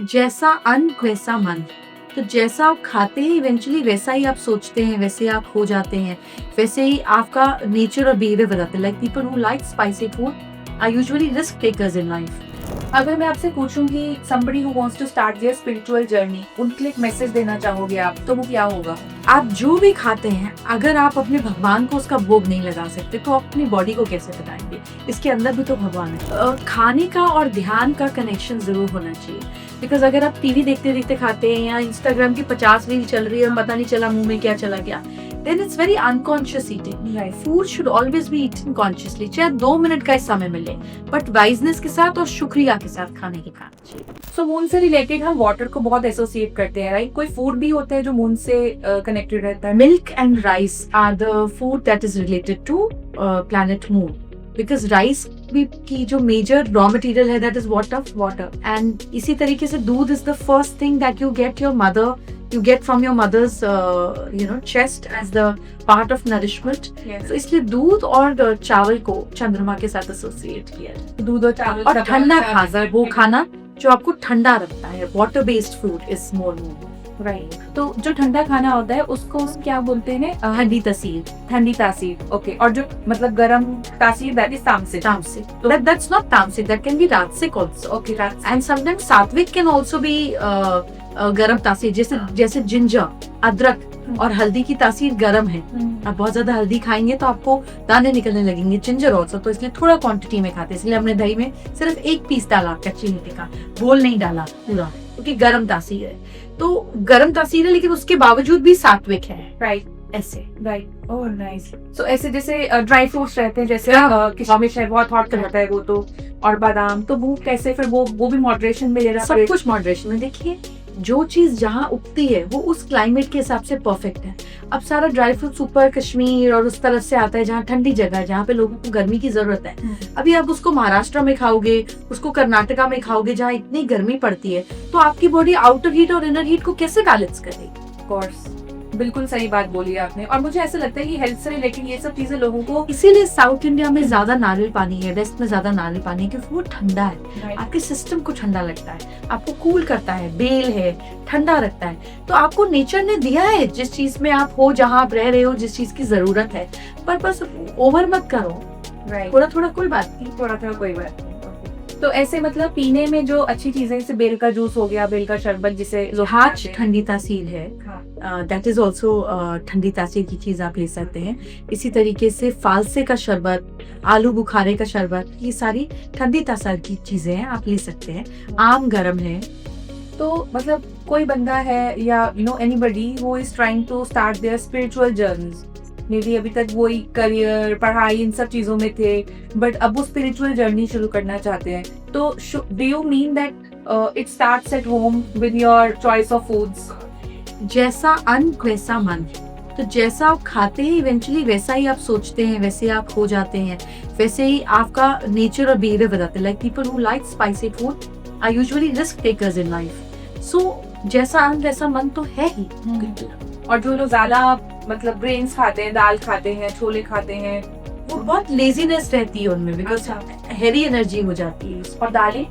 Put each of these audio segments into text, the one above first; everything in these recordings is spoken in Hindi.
जैसा अन्न वैसा मन। तो जैसा आप खाते हैं इवेंचुअली वैसा ही आप सोचते हैं, वैसे आप हो जाते हैं, वैसे ही आपका नेचर और बिहेवियर बदलता है। Like people who like spicy food are usually risk takers in life. अगर मैं आपसे पूछूं कि somebody who wants to start their spiritual journey, उनके लिए एक मैसेज देना चाहोगे आप, तो वो क्या होगा? आप जो भी खाते हैं, अगर आप अपने भगवान को उसका भोग नहीं लगा सकते तो आप अपनी बॉडी को कैसे बनाएंगे? इसके अंदर भी तो भगवान है। खाने का और ध्यान का कनेक्शन जरूर होना चाहिए। बिकॉज अगर आप टीवी देखते देखते खाते हैं या इंस्टाग्राम की 50 रील चल रही है और पता नहीं चला मुंह में क्या चला गया, then it's very unconscious eating. Right. Food should always be eaten consciously. चाहे 2 मिनट का ही समय मिले, बट वाइजनेस के साथ और शुक्रिया के साथ खाने की खाना चाहिए। सो मून से रिलेटेड हम वाटर को बहुत एसोसिएट करते हैं, राइट? कोई फूड भी होता है जो मून से कनेक्टेड रहता है? Milk and rice are the food that is related to planet moon. Because rice की जो मेजर रॉ मटेरियल है that is water. And इसी तरीके से दूध is the first thing that you get from your mother's chest as the part of nourishment. Yes. तो इसलिए दूध और चावल को चंद्रमा के साथ एसोसिएट किया है। दूध और चावल और ठंडा खाना, वो खाना जो आपको ठंडा रखता है, water based food is more moon. Right. तो जो ठंडा खाना होता है उसको क्या बोलते हैं? ठंडी तासीर। ठंडी तासीर, ओके। और जो मतलब गरम तासीर, दैट इज तामसिक। That's not tamasic, that can be rajasic also. Okay, right. And sometimes sattvic can also be गरम तासीर, जैसे जिंजर, अदरक और हल्दी की तासीर गरम है। आप बहुत ज्यादा हल्दी खाएंगे तो आपको दाने निकलने लगेंगे। जिंजर ऑल्सो, तो इसलिए थोड़ा क्वांटिटी में खाते हैं। इसलिए हमने दही में सिर्फ 1 पीस डाला कच्ची मिर्ची का, बोल नहीं डाला पूरा, क्योंकि गरम तासीर है। तो गरम तासीर है लेकिन उसके बावजूद भी सात्विक है। राइट, ऐसे। राइट। Oh nice. सो ऐसे जैसे ड्राई फ्रूट्स रहते हैं, जैसे किशमिश है, बहुत हॉट करता है वो तो, और बादाम, तो वो कैसे फिर वो भी मॉडरेशन में लेना? सब कुछ मॉडरेशन में। देखिए, जो चीज जहाँ उगती है वो उस क्लाइमेट के हिसाब से परफेक्ट है। अब सारा ड्राई फ्रूट ऊपर कश्मीर और उस तरफ से आता है जहाँ ठंडी जगह है, जहाँ पे लोगों को गर्मी की जरूरत है। अभी आप उसको महाराष्ट्र में खाओगे, उसको कर्नाटका में खाओगे जहाँ इतनी गर्मी पड़ती है, तो आपकी बॉडी आउटर हीट और इनर हीट को कैसे बैलेंस करेगी? ऑफ कोर्स, बिल्कुल सही बात बोली आपने। और मुझे ऐसा लगता है कि हेल्थ से रिलेटेड ये सब चीजें लोगों को, इसीलिए साउथ इंडिया में ज्यादा नारियल पानी है, वेस्ट में ज्यादा नारियल पानी है, क्योंकि वो ठंडा है। आपके सिस्टम को ठंडा लगता है, आपको कूल करता है। बेल है, ठंडा रखता है। तो आपको नेचर ने दिया है, जिस चीज में आप हो, जहाँ आप रह रहे हो, जिस चीज की जरूरत है, पर बस ओवर मत करो। थोड़ा थोड़ा कोई बात नहीं, थोड़ा थोड़ा कोई बात नहीं। तो ऐसे मतलब पीने में जो अच्छी चीजें, जैसे बेल का जूस हो गया, बेल का शरबत, जिसे हाज ठंडी तासीर है, दैट इज ऑल्सो ठंडी तासीर की चीज आप ले सकते हैं। इसी तरीके से फालसे का शरबत, आलू बुखारे का शरबत, ये सारी ठंडी तासीर की चीजें हैं, आप ले सकते हैं। आम गरम है। तो मतलब कोई बंदा है या anybody who is trying to start their spiritual journeys, maybe अभी तक वही करियर, पढ़ाई, इन सब चीजों में थे, बट अब वो स्पिरिचुअल जर्नी शुरू करना चाहते हैं, तो do you mean that it starts at home with your choice of foods? जैसा अन्न वैसा मन। तो जैसा आप खाते हैं इवेंचुअली वैसा ही आप सोचते हैं, वैसे आप हो जाते हैं, वैसे ही आपका नेचर और बिहेवियर बदलता है। Like people who like spicy food are usually risk takers in life. So जैसा अन्न वैसा मन तो है ही। और जो लोग ज्यादा मतलब ग्रेन्स खाते हैं, दाल खाते हैं, छोले खाते हैं, वो बहुत लेजीनेस रहती है उनमें, बिकॉज हैवी एनर्जी हो जाती है। और दालें,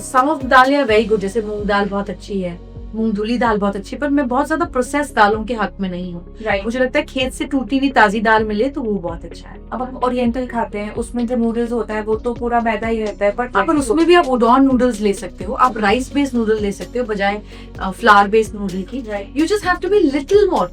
some of dal are very good, जैसे मूंग दाल बहुत अच्छी है, मूंग धुली दाल बहुत अच्छी, पर मैं बहुत ज्यादा प्रोसेस दालों के हक में नहीं हूँ। मुझे लगता है खेत से टूटी हुई ताजी दाल मिले तो वो बहुत अच्छा है। अब हम ओरिएंटल खाते हैं, उसमें जो नूडल्स होता है वो तो पूरा मैदा ही रहता है, पर उसमें भी आप उडॉन नूडल्स ले सकते हो, आप राइस बेस्ड नूडल ले सकते हो बजाय फ्लावर बेस्ड नूडल की। You just have to be little more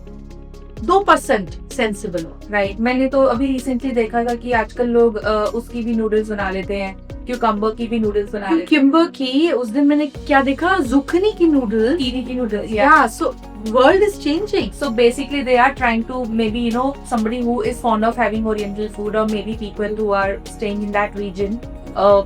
2% sensible. Right. मैंने तो अभी रिसेंटली देखा था कि आजकल लोग उसकी भी नूडल्स बना लेते हैं, क्यूकम्बर की भी नूडल्स बना लेते हैं। क्यूकम्बर की, उस दिन मैंने क्या देखा, जुखनी की नूडल्स, कीवी की नूडल्स। या सो world is changing. So basically they are trying to, maybe somebody who is fond of having oriental food, or maybe people who are staying in that region,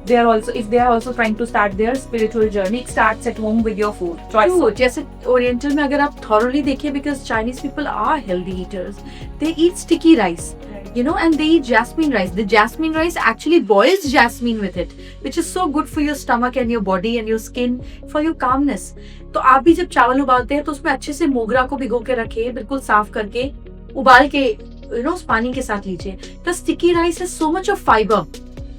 they are also trying to start their spiritual journey. It starts at home with your food choice. So, जैसे ओरिएंटल में अगर आप thoroughly देखिए, because Chinese people are healthy eaters, they eat sticky rice, and they eat jasmine rice. The jasmine rice actually boils jasmine with it, which is so good for your stomach and your body and your skin, for your calmness. तो आप भी जब चावल उबालते हैं तो उसमें अच्छे से मोगरा को भिगो के रखिए, बिल्कुल साफ करके उबाल के उस पानी के साथ लीजिए। The sticky rice has so much of fiber,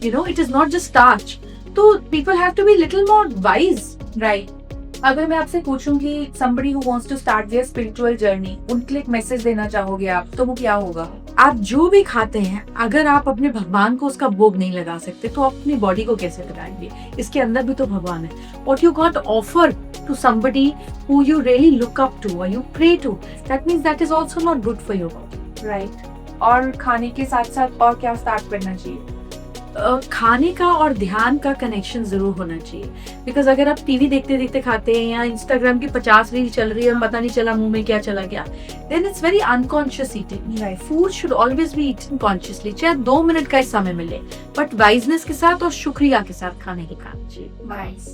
it is not just starch. तो people have to be little more wise. Right. अगर मैं आपसे पूछूं कि somebody who wants to start their spiritual journey, उनके लिए एक मैसेज देना चाहोगे आप, तो वो क्या होगा? आप जो भी खाते हैं, अगर आप अपने भगवान को उसका भोग नहीं लगा सकते तो आप अपनी बॉडी को कैसे लगाएंगे? इसके अंदर भी तो भगवान है. What you can't offer to somebody who you really look up to or you pray to, that means that is also not good for your body. Right. और खाने के साथ साथ और क्या स्टार्ट करना चाहिए? खाने का और ध्यान का कनेक्शन जरूर होना चाहिए. बिकॉज अगर आप टीवी देखते देखते खाते हैं या इंस्टाग्राम की 50 रील चल रही है और पता नहीं चला मुंह में क्या चला गया, then it's very unconscious eating. Right. Food should always be eaten consciously, चाहे 2 मिनट का ही समय मिले, बट वाइजनेस के साथ और शुक्रिया के साथ खाने की खाना चाहिए. नाइस।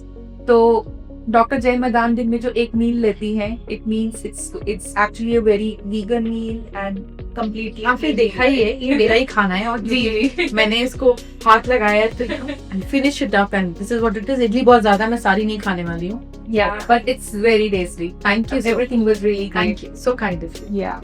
तो डॉक्टर जय मदान दिन में जो एक मील लेती हैं, it means it's actually a very vegan meal and completely आपने देखा ही है, ये मेरा ही खाना है और जी। मैंने इसको हाथ लगाया तो finish it up and this is what it is. Idli बहुत ज्यादा मैं सारी नहीं खाने वाली हूँ. Yeah, but it's very tasty. Thank you so Everything was really Thank great. you. So kind of you. Yeah.